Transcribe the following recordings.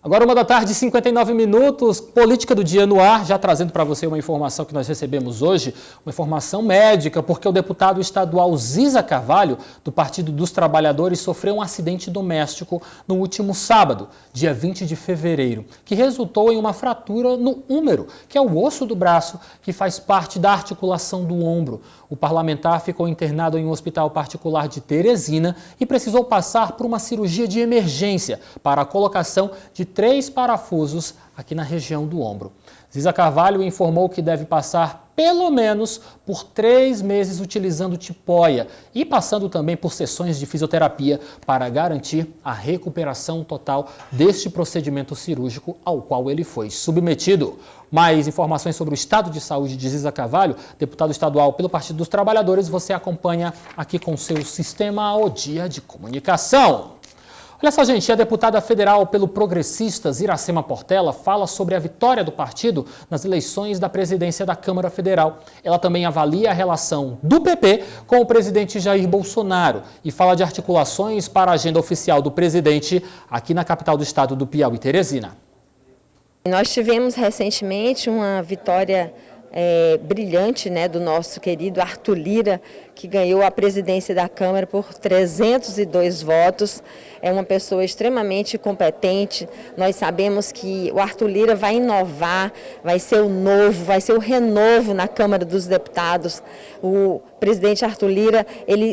Agora 1h59, Política do Dia no ar, já trazendo para você uma informação que nós recebemos hoje, uma informação médica, porque o deputado estadual Ziza Carvalho, do Partido dos Trabalhadores, sofreu um acidente doméstico no último sábado, dia 20 de fevereiro, que resultou em uma fratura no húmero, que é o osso do braço, que faz parte da articulação do ombro. O parlamentar ficou internado em um hospital particular de Teresina e precisou passar por uma cirurgia de emergência para a colocação de 3 parafusos aqui na região do ombro. Ziza Carvalho informou que deve passar pelo menos por 3 meses utilizando tipóia e passando também por sessões de fisioterapia para garantir a recuperação total deste procedimento cirúrgico ao qual ele foi submetido. Mais informações sobre o estado de saúde de Ziza Carvalho, deputado estadual pelo Partido dos Trabalhadores, você acompanha aqui com seu Sistema O Dia de Comunicação. Olha só, gente, a deputada federal pelo Progressistas, Iracema Portela, fala sobre a vitória do partido nas eleições da presidência da Câmara Federal. Ela também avalia a relação do PP com o presidente Jair Bolsonaro e fala de articulações para a agenda oficial do presidente aqui na capital do estado do Piauí, Teresina. Nós tivemos recentemente uma vitória brilhante, né, do nosso querido Arthur Lira, que ganhou a presidência da Câmara por 302 votos. É uma pessoa extremamente competente. Nós sabemos que o Arthur Lira vai inovar, vai ser o novo, vai ser o renovo na Câmara dos Deputados. O presidente Arthur Lira,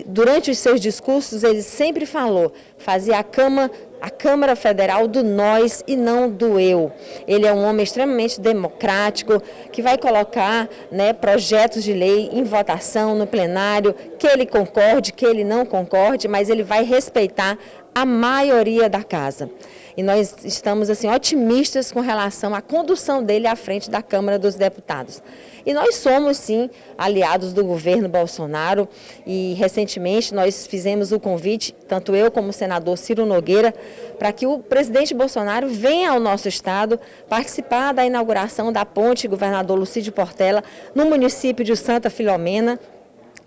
durante os seus discursos, ele sempre falou, fazia a Câmara Federal do nós e não do eu. Ele é um homem extremamente democrático, que vai colocar, né, projetos de lei em votação no plenário, que ele concorde, que ele não concorde, mas ele vai respeitar a maioria da casa. E nós estamos assim, otimistas com relação à condução dele à frente da Câmara dos Deputados. E nós somos, sim, aliados do governo Bolsonaro e, recentemente, nós fizemos o convite, tanto eu como o senador Ciro Nogueira, para que o presidente Bolsonaro venha ao nosso estado participar da inauguração da ponte Governador Lucídio Portela no município de Santa Filomena.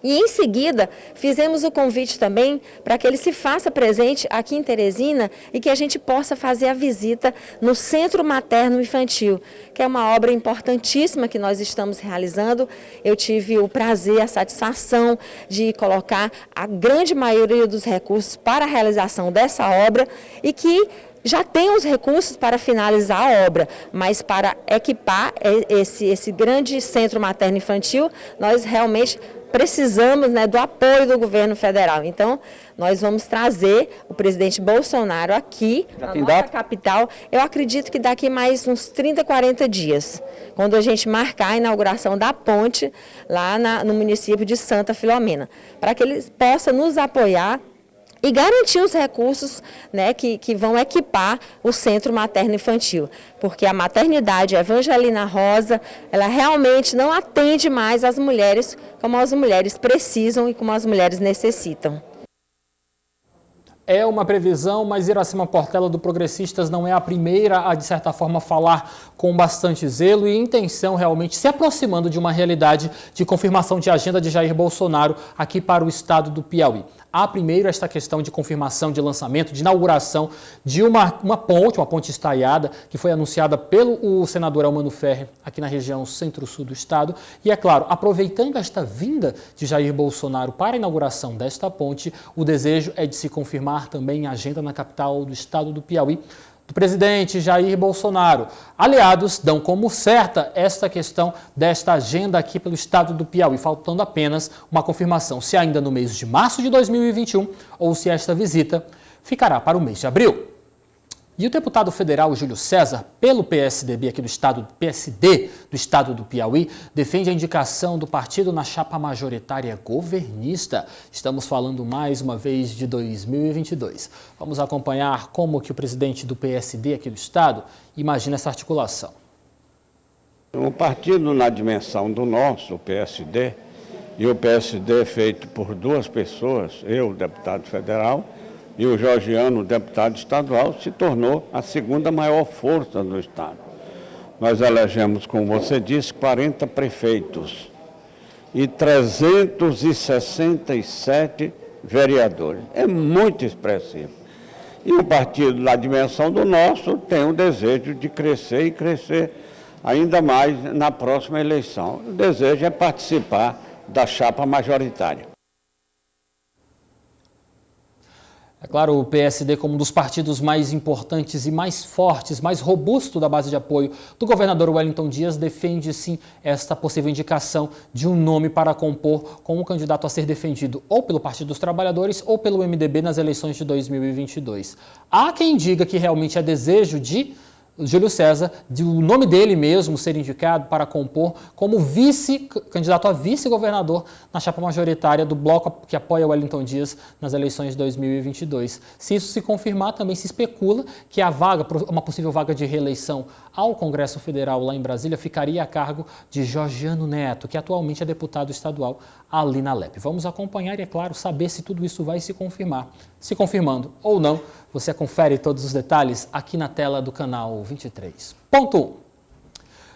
E, em seguida, fizemos o convite também para que ele se faça presente aqui em Teresina e que a gente possa fazer a visita no Centro Materno Infantil, que é uma obra importantíssima que nós estamos realizando. Eu tive o prazer, a satisfação de colocar a grande maioria dos recursos para a realização dessa obra e que já tem os recursos para finalizar a obra, mas para equipar esse grande Centro Materno Infantil, nós realmente precisamos, né, do apoio do governo federal. Então, nós vamos trazer o presidente Bolsonaro aqui na nossa capital. Eu acredito que daqui mais uns 30, 40 dias, quando a gente marcar a inauguração da ponte lá no município de Santa Filomena, para que ele possa nos apoiar e garantir os recursos, né, que vão equipar o Centro Materno Infantil. Porque a maternidade Evangelina Rosa, ela realmente não atende mais as mulheres como as mulheres precisam e como as mulheres necessitam. É uma previsão, mas Iracema Portela do Progressistas não é a primeira a, de certa forma, falar com bastante zelo e intenção, realmente se aproximando de uma realidade de confirmação de agenda de Jair Bolsonaro aqui para o estado do Piauí. A primeiro, esta questão de confirmação de lançamento, de inauguração de uma ponte estaiada, que foi anunciada pelo senador Elmano Ferrer aqui na região centro-sul do estado. E, é claro, aproveitando esta vinda de Jair Bolsonaro para a inauguração desta ponte, o desejo é de se confirmar também a agenda na capital do estado do Piauí, do presidente Jair Bolsonaro. Aliados dão como certa esta questão desta agenda aqui pelo estado do Piauí, faltando apenas uma confirmação se ainda no mês de março de 2021 ou se esta visita ficará para o mês de abril. E o deputado federal Júlio César, pelo PSD do estado do Piauí, defende a indicação do partido na chapa majoritária governista. Estamos falando mais uma vez de 2022. Vamos acompanhar como que o presidente do PSD aqui do estado imagina essa articulação. Um partido na dimensão do nosso, o PSD, e o PSD é feito por 2 pessoas, eu, deputado federal, e o Georgiano, deputado estadual, se tornou a 2ª maior força do estado. Nós elegemos, como você disse, 40 prefeitos e 367 vereadores. É muito expressivo. E um partido da dimensão do nosso tem o desejo de crescer e crescer ainda mais na próxima eleição. O desejo é participar da chapa majoritária. É claro, o PSD, como um dos partidos mais importantes e mais fortes, mais robusto da base de apoio do governador Wellington Dias, defende sim esta possível indicação de um nome para compor com um candidato a ser defendido ou pelo Partido dos Trabalhadores ou pelo MDB nas eleições de 2022. Há quem diga que realmente é desejo de Júlio César, de o nome dele mesmo ser indicado para compor como candidato a vice-governador na chapa majoritária do bloco que apoia Wellington Dias nas eleições de 2022. Se isso se confirmar, também se especula que uma possível vaga de reeleição ao Congresso Federal lá em Brasília ficaria a cargo de Georgiano Neto, que atualmente é deputado estadual ali na LEP. Vamos acompanhar e, é claro, saber se tudo isso vai se confirmar. Se confirmando ou não, você confere todos os detalhes aqui na tela do canal 23. Ponto 1.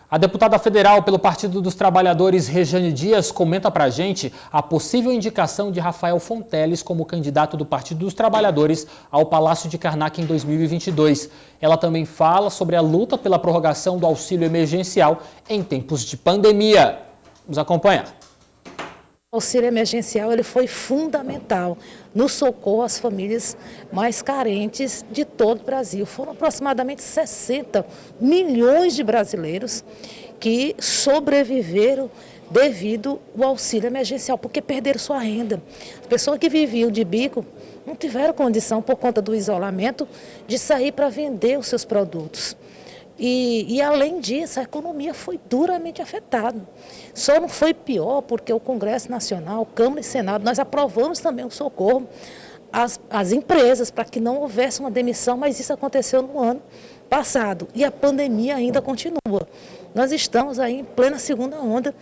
A deputada federal pelo Partido dos Trabalhadores, Rejane Dias, comenta para a gente a possível indicação de Rafael Fonteles como candidato do Partido dos Trabalhadores ao Palácio de Karnak em 2022. Ela também fala sobre a luta pela prorrogação do auxílio emergencial em tempos de pandemia. Vamos acompanhar. O auxílio emergencial ele foi fundamental no socorro às famílias mais carentes de todo o Brasil. Foram aproximadamente 60 milhões de brasileiros que sobreviveram devido ao auxílio emergencial, porque perderam sua renda. As pessoas que viviam de bico não tiveram condição, por conta do isolamento, de sair para vender os seus produtos. E além disso, a economia foi duramente afetada. Só não foi pior porque o Congresso Nacional, Câmara e Senado, nós aprovamos também o socorro às empresas para que não houvesse uma demissão, mas isso aconteceu no ano passado e a pandemia ainda continua. Nós estamos aí em plena segunda onda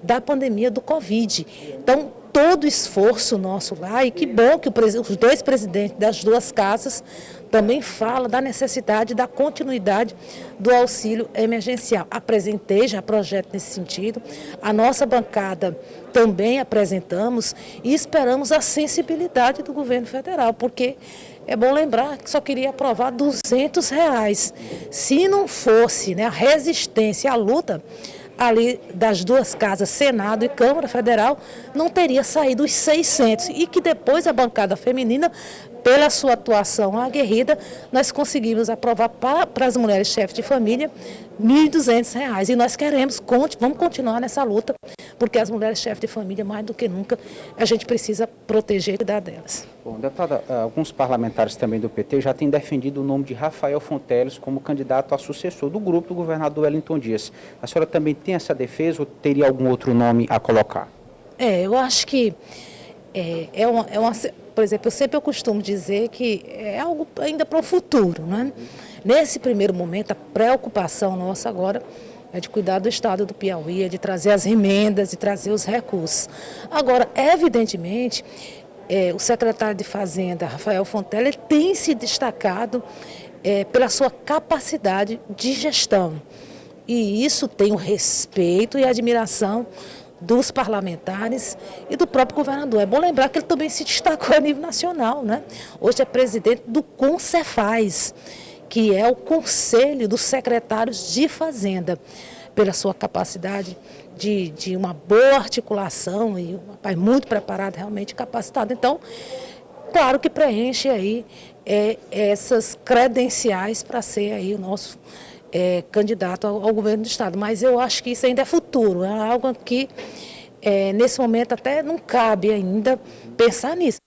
da pandemia do Covid. Então, todo o esforço nosso lá, e que bom que os dois presidentes das duas casas também falam da necessidade da continuidade do auxílio emergencial. Apresentei já projeto nesse sentido, a nossa bancada também apresentamos e esperamos a sensibilidade do governo federal, porque é bom lembrar que só queria aprovar R$200. Se não fosse, né, a resistência, a luta ali das duas casas, Senado e Câmara Federal, não teria saído os 600. E que depois a bancada feminina, pela sua atuação aguerrida, nós conseguimos aprovar para as mulheres chefes de família R$1.200. E nós vamos continuar nessa luta, porque as mulheres chefes de família, mais do que nunca, a gente precisa proteger e cuidar delas. Bom, deputada, alguns parlamentares também do PT já têm defendido o nome de Rafael Fonteles como candidato a sucessor do grupo do governador Wellington Dias. A senhora também tem essa defesa ou teria algum outro nome a colocar? Eu acho que por exemplo, eu costumo dizer que é algo ainda para o futuro, né? Nesse primeiro momento, a preocupação nossa agora é de cuidar do estado do Piauí, é de trazer as emendas, de trazer os recursos. Agora, evidentemente, o secretário de Fazenda, Rafael Fonteles, tem se destacado pela sua capacidade de gestão. E isso tem o respeito e a admiração dos parlamentares e do próprio governador. É bom lembrar que ele também se destacou a nível nacional, né? Hoje é presidente do Concefaz, que é o Conselho dos Secretários de Fazenda, pela sua capacidade de uma boa articulação e um rapaz muito preparado, realmente capacitado. Então, claro que preenche aí essas credenciais para ser aí o nosso candidato ao governo do estado, mas eu acho que isso ainda é futuro, é algo que nesse momento até não cabe ainda pensar nisso.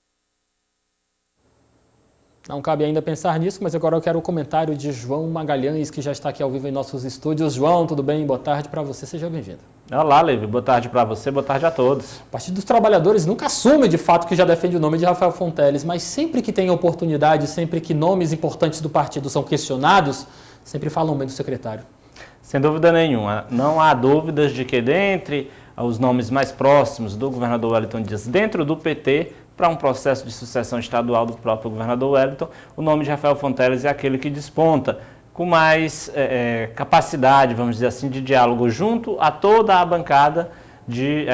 Não cabe ainda pensar nisso, mas agora eu quero o comentário de João Magalhães, que já está aqui ao vivo em nossos estúdios. João, tudo bem? Boa tarde para você, seja bem-vindo. Olá, Levi, boa tarde para você, boa tarde a todos. O Partido dos Trabalhadores nunca assume de fato que já defende o nome de Rafael Fonteles, mas sempre que tem oportunidade, sempre que nomes importantes do partido são questionados, sempre falam bem do secretário. Sem dúvida nenhuma. Não há dúvidas de que dentre os nomes mais próximos do governador Wellington Dias, dentro do PT, para um processo de sucessão estadual do próprio governador Wellington, o nome de Rafael Fonteles é aquele que desponta com mais capacidade, vamos dizer assim, de diálogo junto a toda a bancada de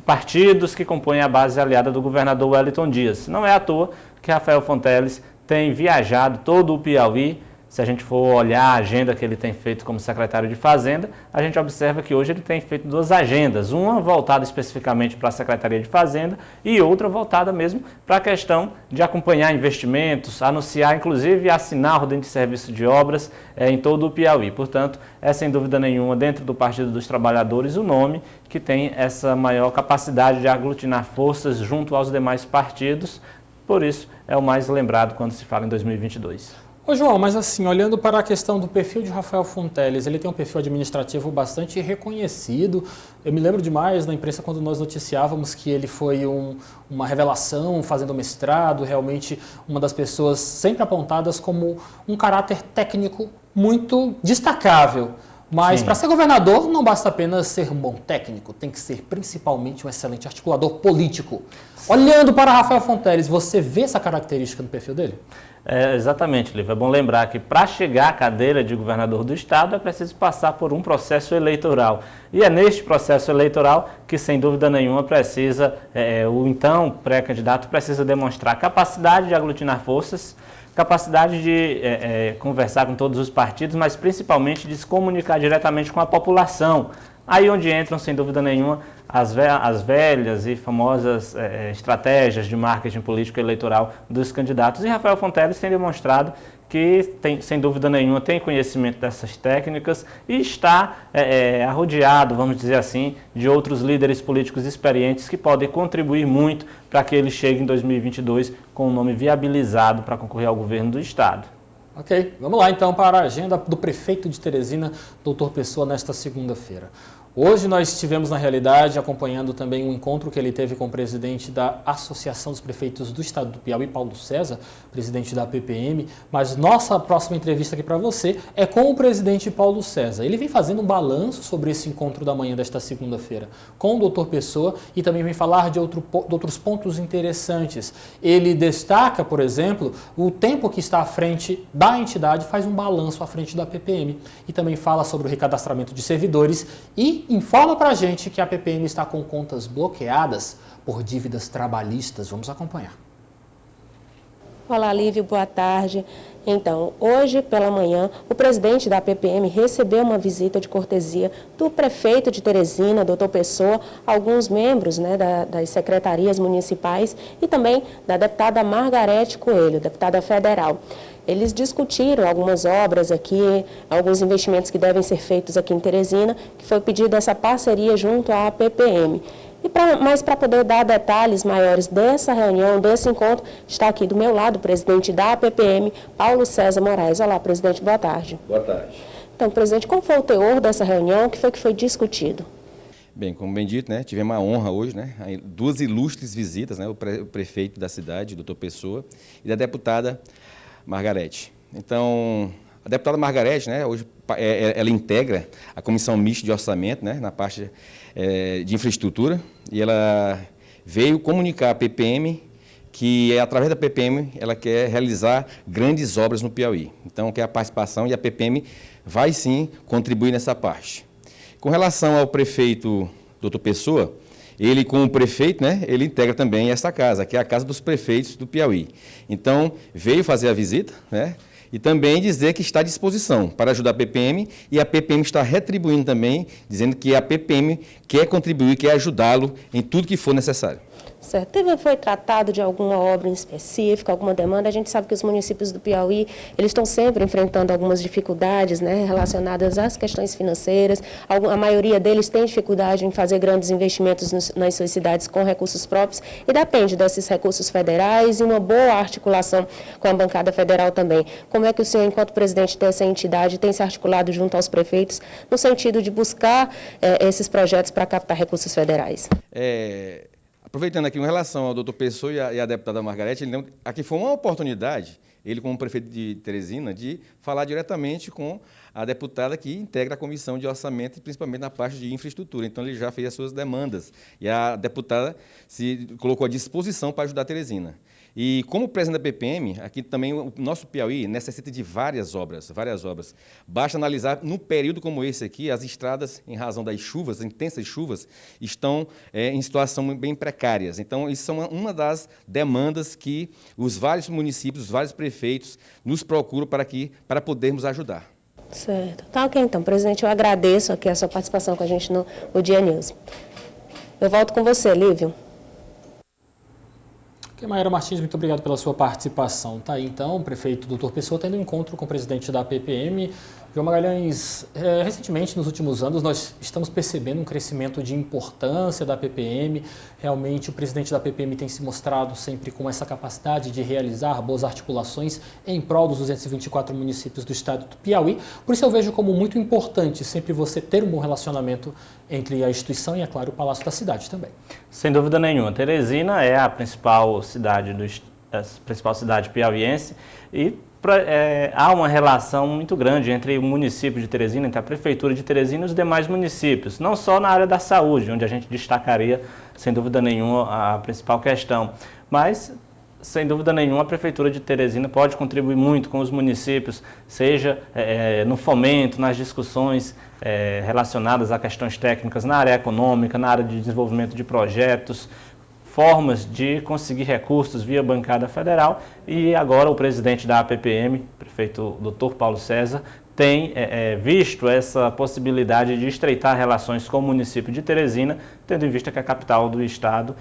partidos que compõem a base aliada do governador Wellington Dias. Não é à toa que Rafael Fonteles tem viajado todo o Piauí. Se a gente for olhar a agenda que ele tem feito como secretário de Fazenda, a gente observa que hoje ele tem feito 2 agendas, uma voltada especificamente para a Secretaria de Fazenda e outra voltada mesmo para a questão de acompanhar investimentos, anunciar, inclusive assinar ordem de serviço de obras em todo o Piauí. Portanto, é sem dúvida nenhuma, dentro do Partido dos Trabalhadores, o nome que tem essa maior capacidade de aglutinar forças junto aos demais partidos, por isso é o mais lembrado quando se fala em 2022. Ô João, mas assim, olhando para a questão do perfil de Rafael Fonteles, ele tem um perfil administrativo bastante reconhecido. Eu me lembro demais na imprensa quando nós noticiávamos que ele foi uma revelação fazendo mestrado, realmente uma das pessoas sempre apontadas como um caráter técnico muito destacável. Mas para ser governador não basta apenas ser um bom técnico, tem que ser principalmente um excelente articulador político. Olhando para Rafael Fonteles, você vê essa característica no perfil dele? Exatamente, Lívia. É bom lembrar que para chegar à cadeira de governador do estado é preciso passar por um processo eleitoral. E é neste processo eleitoral que, sem dúvida nenhuma, o então pré-candidato precisa demonstrar capacidade de aglutinar forças, capacidade de conversar com todos os partidos, mas principalmente de se comunicar diretamente com a população. Aí onde entram, sem dúvida nenhuma, as velhas e famosas estratégias de marketing político eleitoral dos candidatos. E Rafael Fonteles tem demonstrado que, sem dúvida nenhuma, tem conhecimento dessas técnicas e está arrodeado, vamos dizer assim, de outros líderes políticos experientes que podem contribuir muito para que ele chegue em 2022 com um nome viabilizado para concorrer ao governo do estado. Ok, vamos lá então para a agenda do prefeito de Teresina, Dr. Pessoa, nesta segunda-feira. Hoje nós estivemos, na realidade, acompanhando também um encontro que ele teve com o presidente da Associação dos Prefeitos do Estado do Piauí, Paulo César, presidente da PPM, mas nossa próxima entrevista aqui para você é com o presidente Paulo César. Ele vem fazendo um balanço sobre esse encontro da manhã desta segunda-feira com o Dr. Pessoa e também vem falar de outros pontos interessantes. Ele destaca, por exemplo, o tempo que está à frente da entidade, faz um balanço à frente da PPM e também fala sobre o recadastramento de servidores e informa para a gente que a PPM está com contas bloqueadas por dívidas trabalhistas. Vamos acompanhar. Olá, Lívia, boa tarde. Então, hoje pela manhã, o presidente da PPM recebeu uma visita de cortesia do prefeito de Teresina, Dr. Pessoa, alguns membros das secretarias municipais e também da deputada Margarete Coelho, deputada federal. Eles discutiram algumas obras aqui, alguns investimentos que devem ser feitos aqui em Teresina, que foi pedido essa parceria junto à PPM. Mas para poder dar detalhes maiores dessa reunião, desse encontro, está aqui do meu lado o presidente da PPM, Paulo César Moraes. Olá, presidente, boa tarde. Boa tarde. Então, presidente, qual foi o teor dessa reunião? O que foi discutido? Bem, como bem dito, tivemos a honra hoje, 2 ilustres visitas, o prefeito da cidade, doutor Pessoa, e da deputada Margarete. Então, a deputada Margarete, hoje ela integra a comissão mista de orçamento, na parte de infraestrutura, e ela veio comunicar à PPM que, através da PPM, ela quer realizar grandes obras no Piauí. Então, quer a participação e a PPM vai sim contribuir nessa parte. Com relação ao prefeito doutor Pessoa, ele, como prefeito, ele integra também esta casa, que é a Casa dos Prefeitos do Piauí. Então, veio fazer a visita, e também dizer que está à disposição para ajudar a PPM, e a PPM está retribuindo também, dizendo que a PPM quer contribuir, quer ajudá-lo em tudo que for necessário. Certo. Foi tratado de alguma obra em específico, alguma demanda? A gente sabe que os municípios do Piauí, eles estão sempre enfrentando algumas dificuldades, relacionadas às questões financeiras. A maioria deles tem dificuldade em fazer grandes investimentos nas suas cidades com recursos próprios e depende desses recursos federais e uma boa articulação com a bancada federal também. Como é que o senhor, enquanto presidente dessa entidade, tem se articulado junto aos prefeitos no sentido de buscar esses projetos para captar recursos federais? Aproveitando aqui, em relação ao doutor Pessoa e a deputada Margarete, aqui foi uma oportunidade, ele como prefeito de Teresina, de falar diretamente com a deputada que integra a Comissão de Orçamento, principalmente na parte de infraestrutura. Então, ele já fez as suas demandas e a deputada se colocou à disposição para ajudar a Teresina. E como presidente da PPM, aqui também o nosso Piauí necessita de várias obras. Basta analisar, num período como esse aqui, as estradas, em razão das chuvas, intensas chuvas, estão em situação bem precárias. Então, isso é uma das demandas que os vários municípios, os vários prefeitos nos procuram para podermos ajudar. Certo. Tá ok, então. Presidente, eu agradeço aqui a sua participação com a gente no Dia News. Eu volto com você, Lívio. Maíra Martins, muito obrigado pela sua participação. Tá aí, então, o prefeito Dr. Pessoa tendo um encontro com o presidente da PPM. João Magalhães, recentemente, nos últimos anos, nós estamos percebendo um crescimento de importância da PPM. Realmente, o presidente da PPM tem se mostrado sempre com essa capacidade de realizar boas articulações em prol dos 224 municípios do estado do Piauí. Por isso, eu vejo como muito importante sempre você ter um bom relacionamento entre a instituição e, é claro, o Palácio da Cidade também. Sem dúvida nenhuma. Teresina é a principal cidade piauiense e há uma relação muito grande entre o município de Teresina, entre a prefeitura de Teresina e os demais municípios, não só na área da saúde, onde a gente destacaria, sem dúvida nenhuma, a principal questão, mas, sem dúvida nenhuma, a prefeitura de Teresina pode contribuir muito com os municípios, seja no fomento, nas discussões relacionadas a questões técnicas na área econômica, na área de desenvolvimento de projetos, formas de conseguir recursos via bancada federal, e agora o presidente da APPM, prefeito Dr. Paulo César, tem visto essa possibilidade de estreitar relações com o município de Teresina, tendo em vista que a capital do estado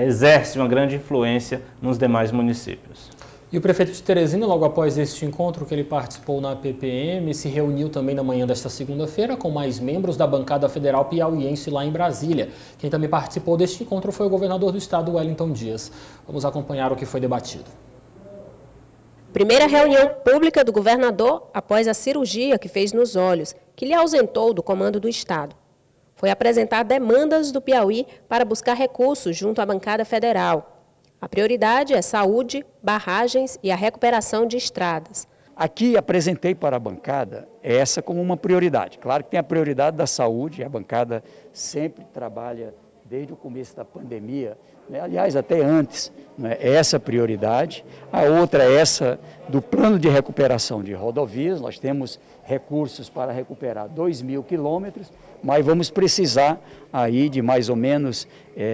exerce uma grande influência nos demais municípios. E o prefeito de Teresina, logo após este encontro que ele participou na PPM, se reuniu também na manhã desta segunda-feira com mais membros da bancada federal piauiense lá em Brasília. Quem também participou deste encontro foi o governador do estado, Wellington Dias. Vamos acompanhar o que foi debatido. Primeira reunião pública do governador após a cirurgia que fez nos olhos, que lhe ausentou do comando do estado. Foi apresentar demandas do Piauí para buscar recursos junto à bancada federal. A prioridade é saúde, barragens e a recuperação de estradas. Aqui apresentei para a bancada essa como uma prioridade. Claro que tem a prioridade da saúde, a bancada sempre trabalha desde o começo da pandemia, né? Aliás, até antes, né? Essa prioridade. A outra é essa do plano de recuperação de rodovias. Nós temos recursos para recuperar 2.000 quilômetros, mas vamos precisar aí de mais ou menos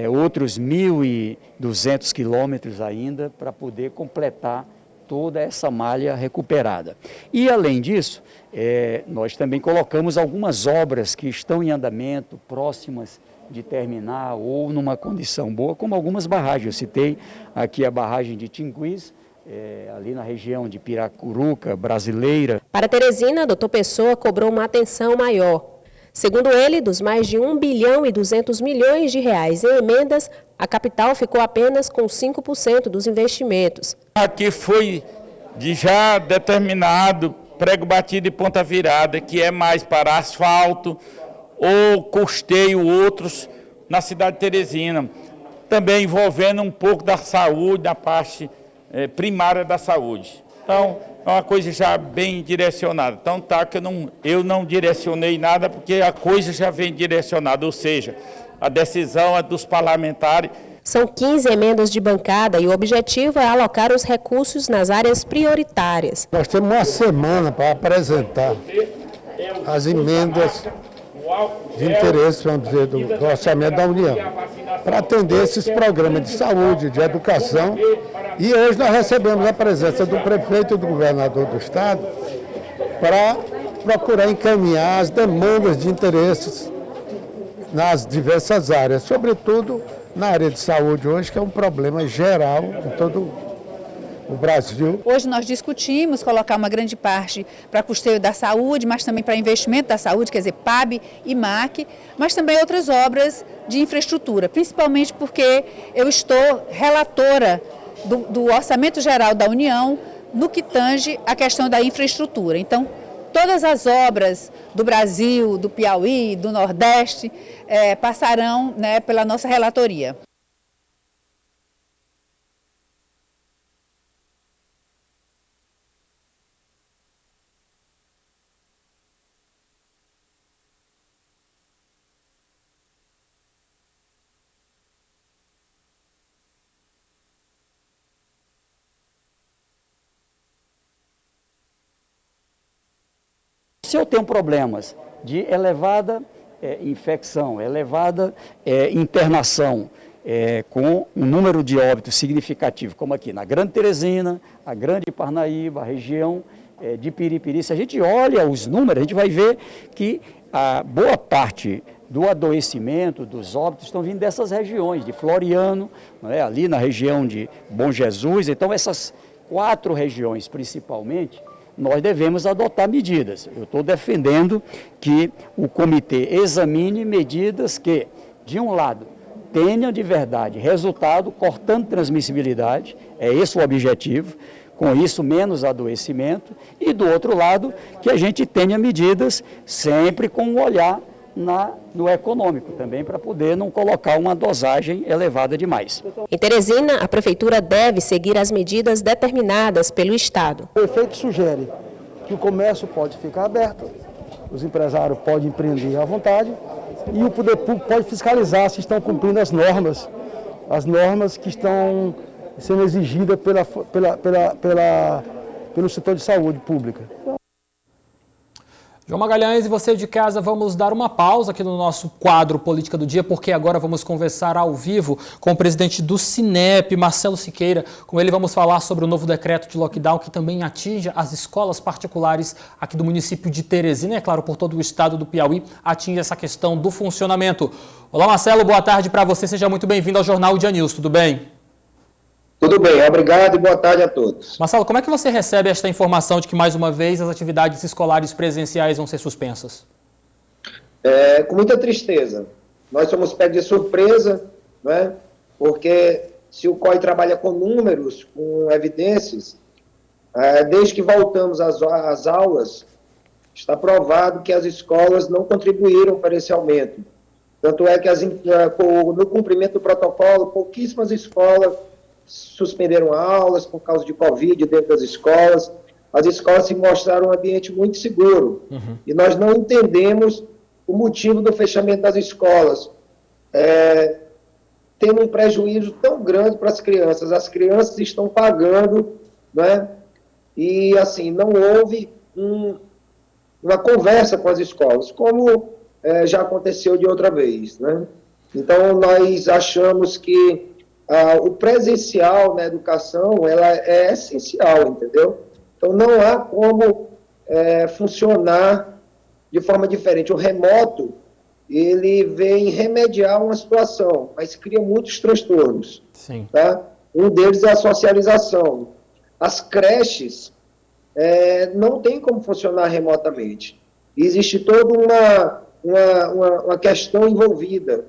outros 1.200 quilômetros ainda para poder completar toda essa malha recuperada. E além disso, nós também colocamos algumas obras que estão em andamento, próximas de terminar ou numa condição boa, como algumas barragens. Eu citei aqui a barragem de Tinguiz, ali na região de Piracuruca, Brasileira. Para Teresina, Dr. Pessoa cobrou uma atenção maior. Segundo ele, dos mais de 1 bilhão e 200 milhões de reais em emendas, a capital ficou apenas com 5% dos investimentos. Aqui foi já determinado prego batido e ponta virada, que é mais para asfalto ou custeio outros na cidade de Teresina. Também envolvendo um pouco da saúde, da parte primária da saúde. Então, é uma coisa já bem direcionada. Então, tá que eu não direcionei nada, porque a coisa já vem direcionada, ou seja, a decisão é dos parlamentares. São 15 emendas de bancada e o objetivo é alocar os recursos nas áreas prioritárias. Nós temos uma semana para apresentar as emendas de interesse, vamos dizer, do orçamento da União, para atender esses programas de saúde, de educação. E hoje nós recebemos a presença do prefeito e do governador do estado para procurar encaminhar as demandas de interesses nas diversas áreas, sobretudo na área de saúde hoje, que é um problema geral em todo o Brasil. Hoje nós discutimos colocar uma grande parte para custeio da saúde, mas também para investimento da saúde, quer dizer, PAB e MAC, mas também outras obras de infraestrutura, principalmente porque eu estou relatora do Orçamento Geral da União no que tange a questão da infraestrutura. Então, todas as obras do Brasil, do Piauí, do Nordeste, passarão, né, pela nossa relatoria. Se eu tenho problemas de elevada infecção, elevada internação, com um número de óbitos significativo, como aqui na Grande Teresina, a Grande Parnaíba, a região de Piripiri, se a gente olha os números, a gente vai ver que a boa parte do adoecimento, dos óbitos, estão vindo dessas regiões, de Floriano, ali na região de Bom Jesus. Então, essas 4 regiões, principalmente, nós devemos adotar medidas. Eu estou defendendo que o comitê examine medidas que, de um lado, tenham de verdade resultado, cortando transmissibilidade, é esse o objetivo, com isso menos adoecimento, e do outro lado, que a gente tenha medidas sempre com um olhar no econômico também, para poder não colocar uma dosagem elevada demais. Em Teresina, a Prefeitura deve seguir as medidas determinadas pelo Estado. O prefeito sugere que o comércio pode ficar aberto, os empresários podem empreender à vontade e o poder público pode fiscalizar se estão cumprindo as normas que estão sendo exigidas pelo setor de saúde pública. João Magalhães e você de casa, vamos dar uma pausa aqui no nosso quadro Política do Dia, porque agora vamos conversar ao vivo com o presidente do Sinep, Marcelo Siqueira. Com ele vamos falar sobre o novo decreto de lockdown que também atinge as escolas particulares aqui do município de Teresina e, é claro, por todo o estado do Piauí, atinge essa questão do funcionamento. Olá, Marcelo, boa tarde para você, seja muito bem-vindo ao Jornal Dia News, tudo bem? Tudo bem, obrigado e boa tarde a todos. Marcelo, como é que você recebe esta informação de que, mais uma vez, as atividades escolares presenciais vão ser suspensas? Com muita tristeza. Nós somos pegos de surpresa, né? Porque se o COI trabalha com números, com evidências, desde que voltamos às aulas, está provado que as escolas não contribuíram para esse aumento. Tanto é que no cumprimento do protocolo, pouquíssimas escolas suspenderam aulas por causa de Covid dentro das escolas. As escolas se mostraram um ambiente muito seguro. E nós não entendemos o motivo do fechamento das escolas. Tem um prejuízo tão grande para as crianças estão pagando, né? E assim, não houve uma conversa com as escolas, como já aconteceu de outra vez, né? Então, nós achamos que o presencial na educação, ela é essencial, entendeu? Então, não há como funcionar de forma diferente. O remoto, ele vem remediar uma situação, mas cria muitos transtornos. Sim. Tá? Um deles é a socialização. As creches não tem como funcionar remotamente. Existe toda uma questão envolvida.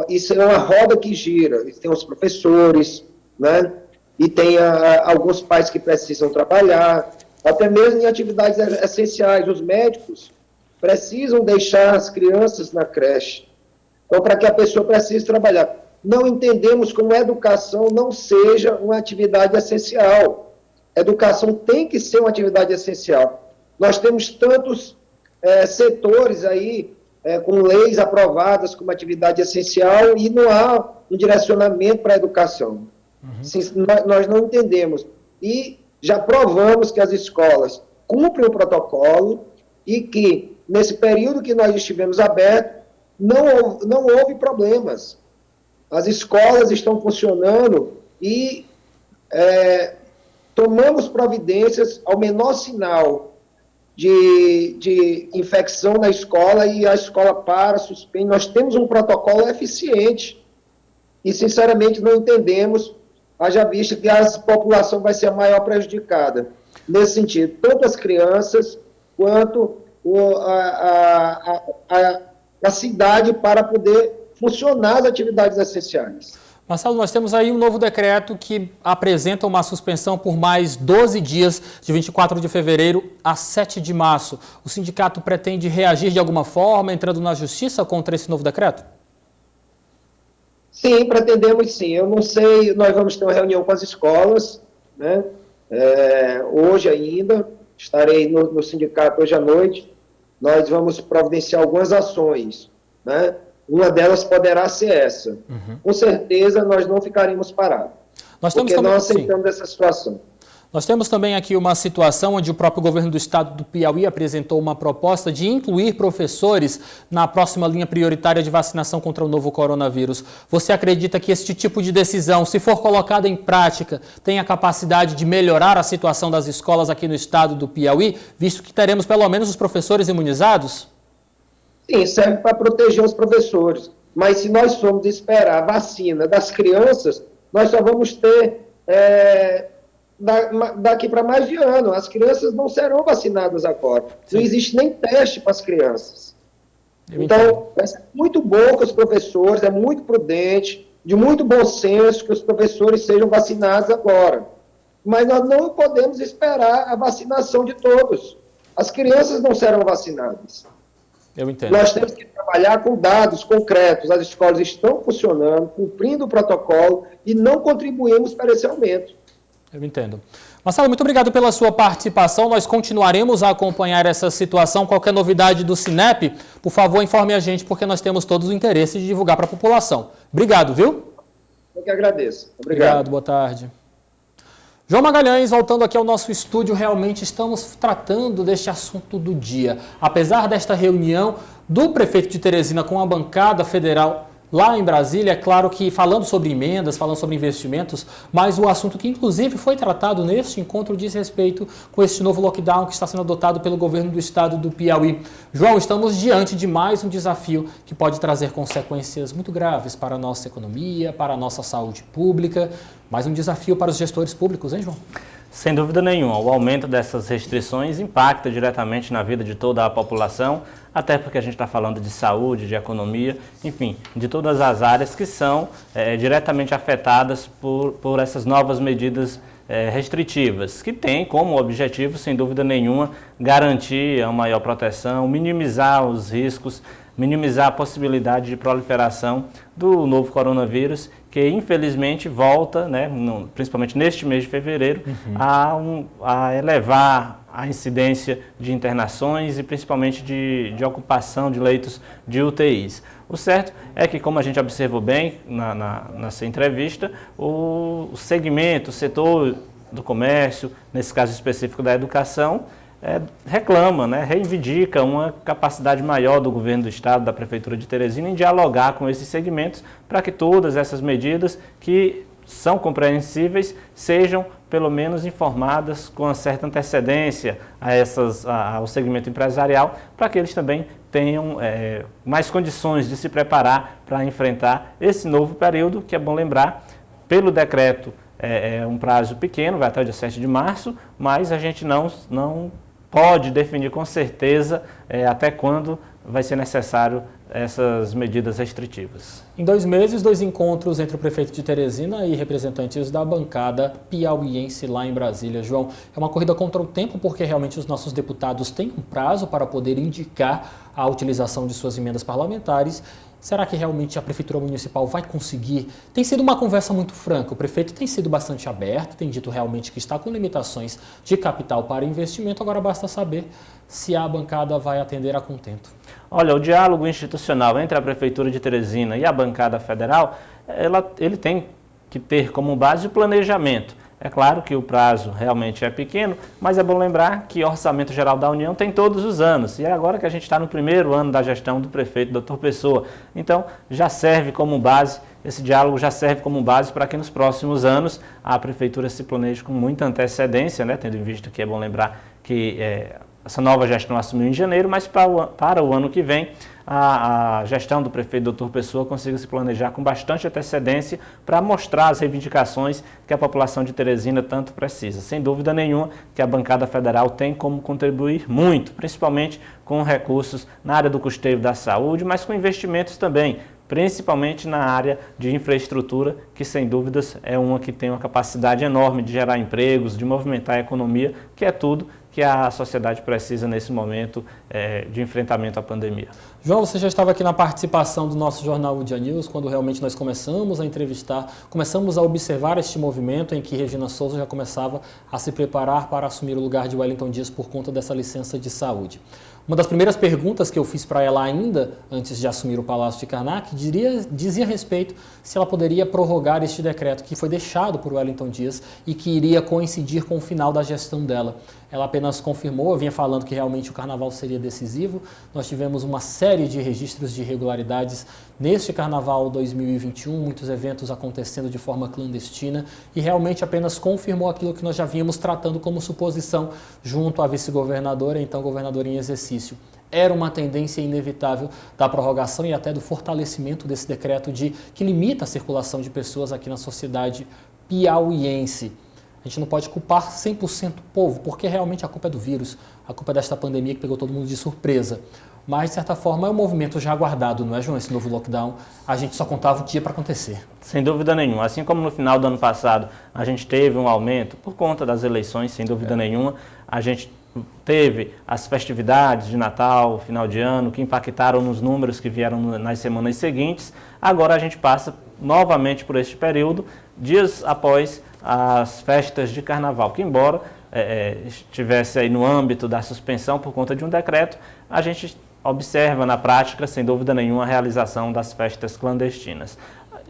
Isso é uma roda que gira. Tem os professores, né? E tem alguns pais que precisam trabalhar, até mesmo em atividades essenciais. Os médicos precisam deixar as crianças na creche, então, para que a pessoa precise trabalhar. Não entendemos como a educação não seja uma atividade essencial. Educação tem que ser uma atividade essencial. Nós temos tantos setores aí, com leis aprovadas como atividade essencial, e não há um direcionamento para a educação. Nós não entendemos. E já provamos que as escolas cumprem o protocolo e que, nesse período que nós estivemos abertos, não houve problemas. As escolas estão funcionando e tomamos providências ao menor sinal de infecção na escola e a escola suspende. Nós temos um protocolo eficiente e, sinceramente, não entendemos, haja vista que a população vai ser a maior prejudicada. Nesse sentido, tanto as crianças quanto a cidade, para poder funcionar as atividades essenciais. Marcelo, nós temos aí um novo decreto que apresenta uma suspensão por mais 12 dias, de 24 de fevereiro a 7 de março. O sindicato pretende reagir de alguma forma, entrando na justiça contra esse novo decreto? Sim, pretendemos sim. Eu não sei, nós vamos ter uma reunião com as escolas, né? Hoje ainda, estarei no sindicato hoje à noite. Nós vamos providenciar algumas ações, né? Uma delas poderá ser essa. Com certeza, nós não ficaremos parados. Porque não aceitamos essa situação. Nós temos também aqui uma situação onde o próprio governo do estado do Piauí apresentou uma proposta de incluir professores na próxima linha prioritária de vacinação contra o novo coronavírus. Você acredita que este tipo de decisão, se for colocada em prática, tem a capacidade de melhorar a situação das escolas aqui no estado do Piauí, visto que teremos pelo menos os professores imunizados? Sim, serve para proteger os professores. Mas se nós formos esperar a vacina das crianças, nós só vamos ter... daqui para mais de ano. As crianças não serão vacinadas agora. Sim. Não existe nem teste para as crianças. Então, é muito bom que os professores, é muito prudente, de muito bom senso que os professores sejam vacinados agora. Mas nós não podemos esperar a vacinação de todos. As crianças não serão vacinadas. Eu entendo. Nós temos que trabalhar com dados concretos. As escolas estão funcionando, cumprindo o protocolo e não contribuímos para esse aumento. Eu entendo. Marcelo, muito obrigado pela sua participação. Nós continuaremos a acompanhar essa situação. Qualquer novidade do Sinep, por favor, informe a gente, porque nós temos todos o interesse de divulgar para a população. Obrigado, viu? Eu que agradeço. Obrigado. Boa tarde. João Magalhães, voltando aqui ao nosso estúdio, realmente estamos tratando deste assunto do dia. Apesar desta reunião do prefeito de Teresina com a bancada federal lá em Brasília, é claro que falando sobre emendas, falando sobre investimentos, mas o assunto que inclusive foi tratado neste encontro diz respeito com este novo lockdown que está sendo adotado pelo governo do estado do Piauí. João, estamos diante de mais um desafio que pode trazer consequências muito graves para a nossa economia, para a nossa saúde pública, mais um desafio para os gestores públicos, hein, João? Sem dúvida nenhuma, o aumento dessas restrições impacta diretamente na vida de toda a população, até porque a gente está falando de saúde, de economia, enfim, de todas as áreas que são diretamente afetadas por essas novas medidas restritivas, que têm como objetivo, sem dúvida nenhuma, garantir uma maior proteção, minimizar os riscos, minimizar a possibilidade de proliferação do novo coronavírus, que infelizmente volta, né, principalmente neste mês de fevereiro, a elevar a incidência de internações e principalmente de ocupação de leitos de UTIs. O certo é que, como a gente observou bem nessa entrevista, o segmento, o setor do comércio, nesse caso específico da educação, reclama, né, reivindica uma capacidade maior do governo do estado, da prefeitura de Teresina, em dialogar com esses segmentos para que todas essas medidas que são compreensíveis sejam pelo menos informadas com uma certa antecedência ao segmento empresarial, para que eles também tenham mais condições de se preparar para enfrentar esse novo período, que é bom lembrar, pelo decreto é um prazo pequeno, vai até o dia 7 de março, mas a gente não pode definir com certeza até quando vai ser necessário essas medidas restritivas. Em 2 meses, 2 encontros entre o prefeito de Teresina e representantes da bancada piauiense lá em Brasília. João, é uma corrida contra o tempo, porque realmente os nossos deputados têm um prazo para poder indicar a utilização de suas emendas parlamentares. Será que realmente a Prefeitura Municipal vai conseguir? Tem sido uma conversa muito franca, o prefeito tem sido bastante aberto, tem dito realmente que está com limitações de capital para investimento, agora basta saber se a bancada vai atender a contento. Olha, o diálogo institucional entre a Prefeitura de Teresina e a bancada federal, ele tem que ter como base o planejamento. É claro que o prazo realmente é pequeno, mas é bom lembrar que o Orçamento Geral da União tem todos os anos. E é agora que a gente está no primeiro ano da gestão do prefeito, Dr. Pessoa. Então, já serve como base, esse diálogo já serve como base para que nos próximos anos a Prefeitura se planeje com muita antecedência, né? Tendo em vista que é bom lembrar que essa nova gestão assumiu em janeiro, mas para o ano que vem, a gestão do prefeito Dr. Pessoa consiga se planejar com bastante antecedência para mostrar as reivindicações que a população de Teresina tanto precisa. Sem dúvida nenhuma que a bancada federal tem como contribuir muito, principalmente com recursos na área do custeio da saúde, mas com investimentos também, principalmente na área de infraestrutura, que sem dúvidas é uma que tem uma capacidade enorme de gerar empregos, de movimentar a economia, que é tudo que a sociedade precisa nesse momento de enfrentamento à pandemia. João, você já estava aqui na participação do nosso jornal O Dia News, quando realmente nós começamos a entrevistar, começamos a observar este movimento em que Regina Souza já começava a se preparar para assumir o lugar de Wellington Dias por conta dessa licença de saúde. Uma das primeiras perguntas que eu fiz para ela ainda, antes de assumir o Palácio de Karnak, dizia respeito se ela poderia prorrogar este decreto que foi deixado por Wellington Dias e que iria coincidir com o final da gestão dela. Ela apenas confirmou, eu vinha falando que realmente o carnaval seria decisivo. Nós tivemos uma série de registros de irregularidades neste carnaval 2021, muitos eventos acontecendo de forma clandestina e realmente apenas confirmou aquilo que nós já vínhamos tratando como suposição junto à vice-governadora, então governadora em exercício. Era uma tendência inevitável da prorrogação e até do fortalecimento desse decreto que limita a circulação de pessoas aqui na sociedade piauiense. A gente não pode culpar 100% o povo, porque realmente a culpa é do vírus, a culpa é desta pandemia que pegou todo mundo de surpresa. Mas, de certa forma, é um movimento já aguardado, não é, João? Esse novo lockdown, a gente só contava o dia para acontecer. Sem dúvida nenhuma. Assim como no final do ano passado a gente teve um aumento por conta das eleições, sem dúvida nenhuma, a gente teve as festividades de Natal, final de ano, que impactaram nos números que vieram nas semanas seguintes. Agora a gente passa novamente por este período, dias após as festas de carnaval, que embora estivesse aí no âmbito da suspensão por conta de um decreto, a gente observa na prática, sem dúvida nenhuma, a realização das festas clandestinas.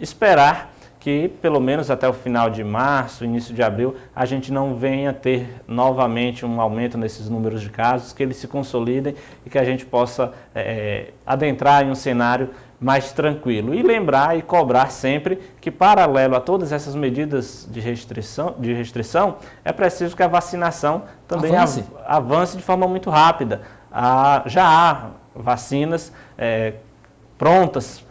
Esperar que, pelo menos até o final de março, início de abril, a gente não venha ter novamente um aumento nesses números de casos, que eles se consolidem e que a gente possa adentrar em um cenário mais tranquilo. E lembrar e cobrar sempre que, paralelo a todas essas medidas de restrição, é preciso que a vacinação também avance de forma muito rápida. Já há vacinas prontas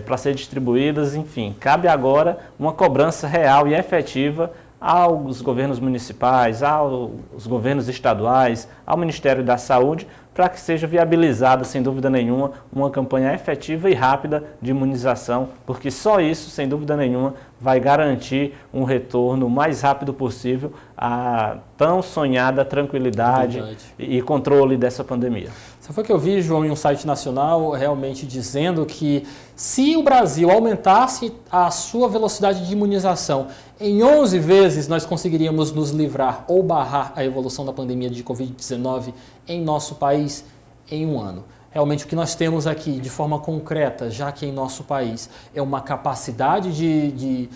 para ser distribuídas, enfim, cabe agora uma cobrança real e efetiva aos governos municipais, aos governos estaduais, ao Ministério da Saúde, para que seja viabilizada, sem dúvida nenhuma, uma campanha efetiva e rápida de imunização, porque só isso, sem dúvida nenhuma, vai garantir um retorno o mais rápido possível à tão sonhada tranquilidade e controle dessa pandemia. Só foi que eu vi, João, em um site nacional, realmente dizendo que se o Brasil aumentasse a sua velocidade de imunização em 11 vezes, nós conseguiríamos nos livrar ou barrar a evolução da pandemia de Covid-19 em nosso país em um ano. Realmente o que nós temos aqui de forma concreta, já que em nosso país, é uma capacidade de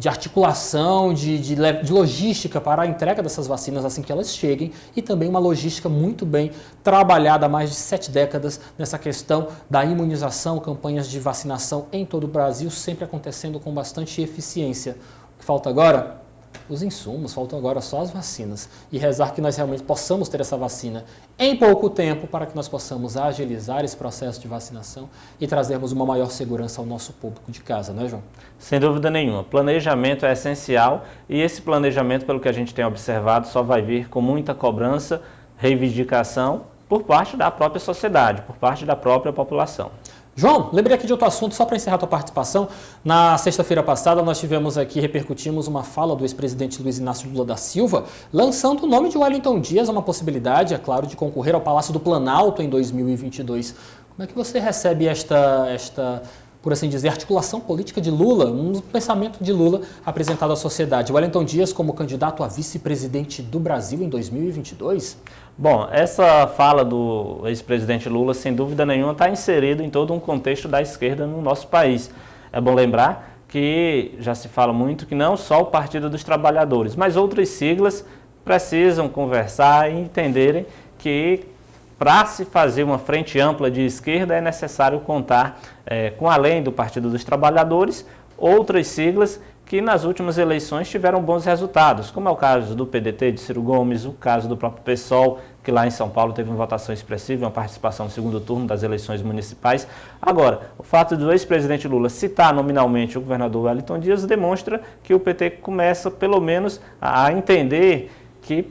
articulação, de logística para a entrega dessas vacinas assim que elas cheguem e também uma logística muito bem trabalhada há mais de 7 décadas nessa questão da imunização, campanhas de vacinação em todo o Brasil, sempre acontecendo com bastante eficiência. O que falta agora? Os insumos, faltam agora só as vacinas e rezar que nós realmente possamos ter essa vacina em pouco tempo para que nós possamos agilizar esse processo de vacinação e trazermos uma maior segurança ao nosso público de casa, não é, João? Sem dúvida nenhuma. Planejamento é essencial e esse planejamento, pelo que a gente tem observado, só vai vir com muita cobrança, reivindicação por parte da própria sociedade, por parte da própria população. João, lembrei aqui de outro assunto, só para encerrar a tua participação. Na sexta-feira passada, nós tivemos aqui, repercutimos uma fala do ex-presidente Luiz Inácio Lula da Silva, lançando o nome de Wellington Dias, uma possibilidade, é claro, de concorrer ao Palácio do Planalto em 2022. Como é que você recebe esta, por assim dizer, articulação política de Lula, um pensamento de Lula apresentado à sociedade? Wellington Dias como candidato a vice-presidente do Brasil em 2022? Bom, essa fala do ex-presidente Lula, sem dúvida nenhuma, está inserida em todo um contexto da esquerda no nosso país. É bom lembrar que já se fala muito que não só o Partido dos Trabalhadores, mas outras siglas precisam conversar e entenderem que para se fazer uma frente ampla de esquerda é necessário contar com, além do Partido dos Trabalhadores, outras siglas que nas últimas eleições tiveram bons resultados, como é o caso do PDT de Ciro Gomes, o caso do próprio PSOL, que lá em São Paulo teve uma votação expressiva, uma participação no segundo turno das eleições municipais. Agora, o fato do ex-presidente Lula citar nominalmente o governador Wellington Dias demonstra que o PT começa, pelo menos, a entender que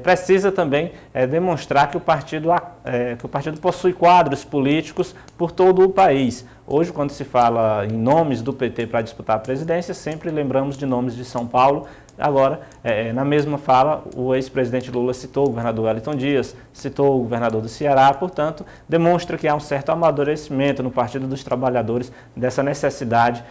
precisa também demonstrar que o partido possui quadros políticos por todo o país. Hoje, quando se fala em nomes do PT para disputar a presidência, sempre lembramos de nomes de São Paulo. Agora, na mesma fala, o ex-presidente Lula citou o governador Wellington Dias, citou o governador do Ceará, portanto, demonstra que há um certo amadurecimento no Partido dos Trabalhadores dessa necessidade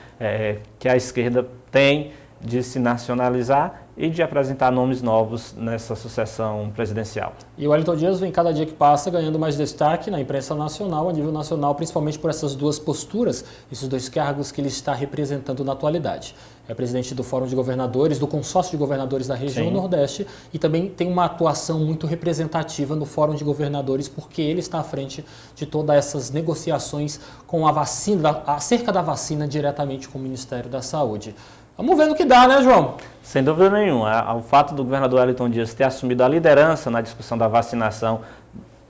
que a esquerda tem de se nacionalizar e de apresentar nomes novos nessa sucessão presidencial. E o Wellington Dias vem cada dia que passa ganhando mais destaque na imprensa nacional, a nível nacional, principalmente por essas duas posturas, esses dois cargos que ele está representando na atualidade. É presidente do Fórum de Governadores, do Consórcio de Governadores da região Nordeste, e também tem uma atuação muito representativa no Fórum de Governadores, porque ele está à frente de todas essas negociações com a vacina, acerca da vacina diretamente com o Ministério da Saúde. Vamos ver no que dá, né, João? Sem dúvida nenhuma. O fato do governador Wellington Dias ter assumido a liderança na discussão da vacinação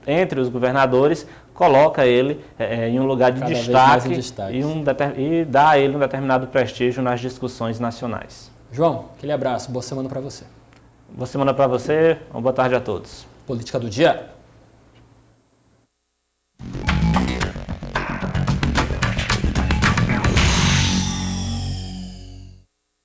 entre os governadores coloca ele em um lugar de destaque e dá a ele um determinado prestígio nas discussões nacionais. João, aquele abraço. Boa semana para você. Boa semana para você. Uma boa tarde a todos. Política do Dia.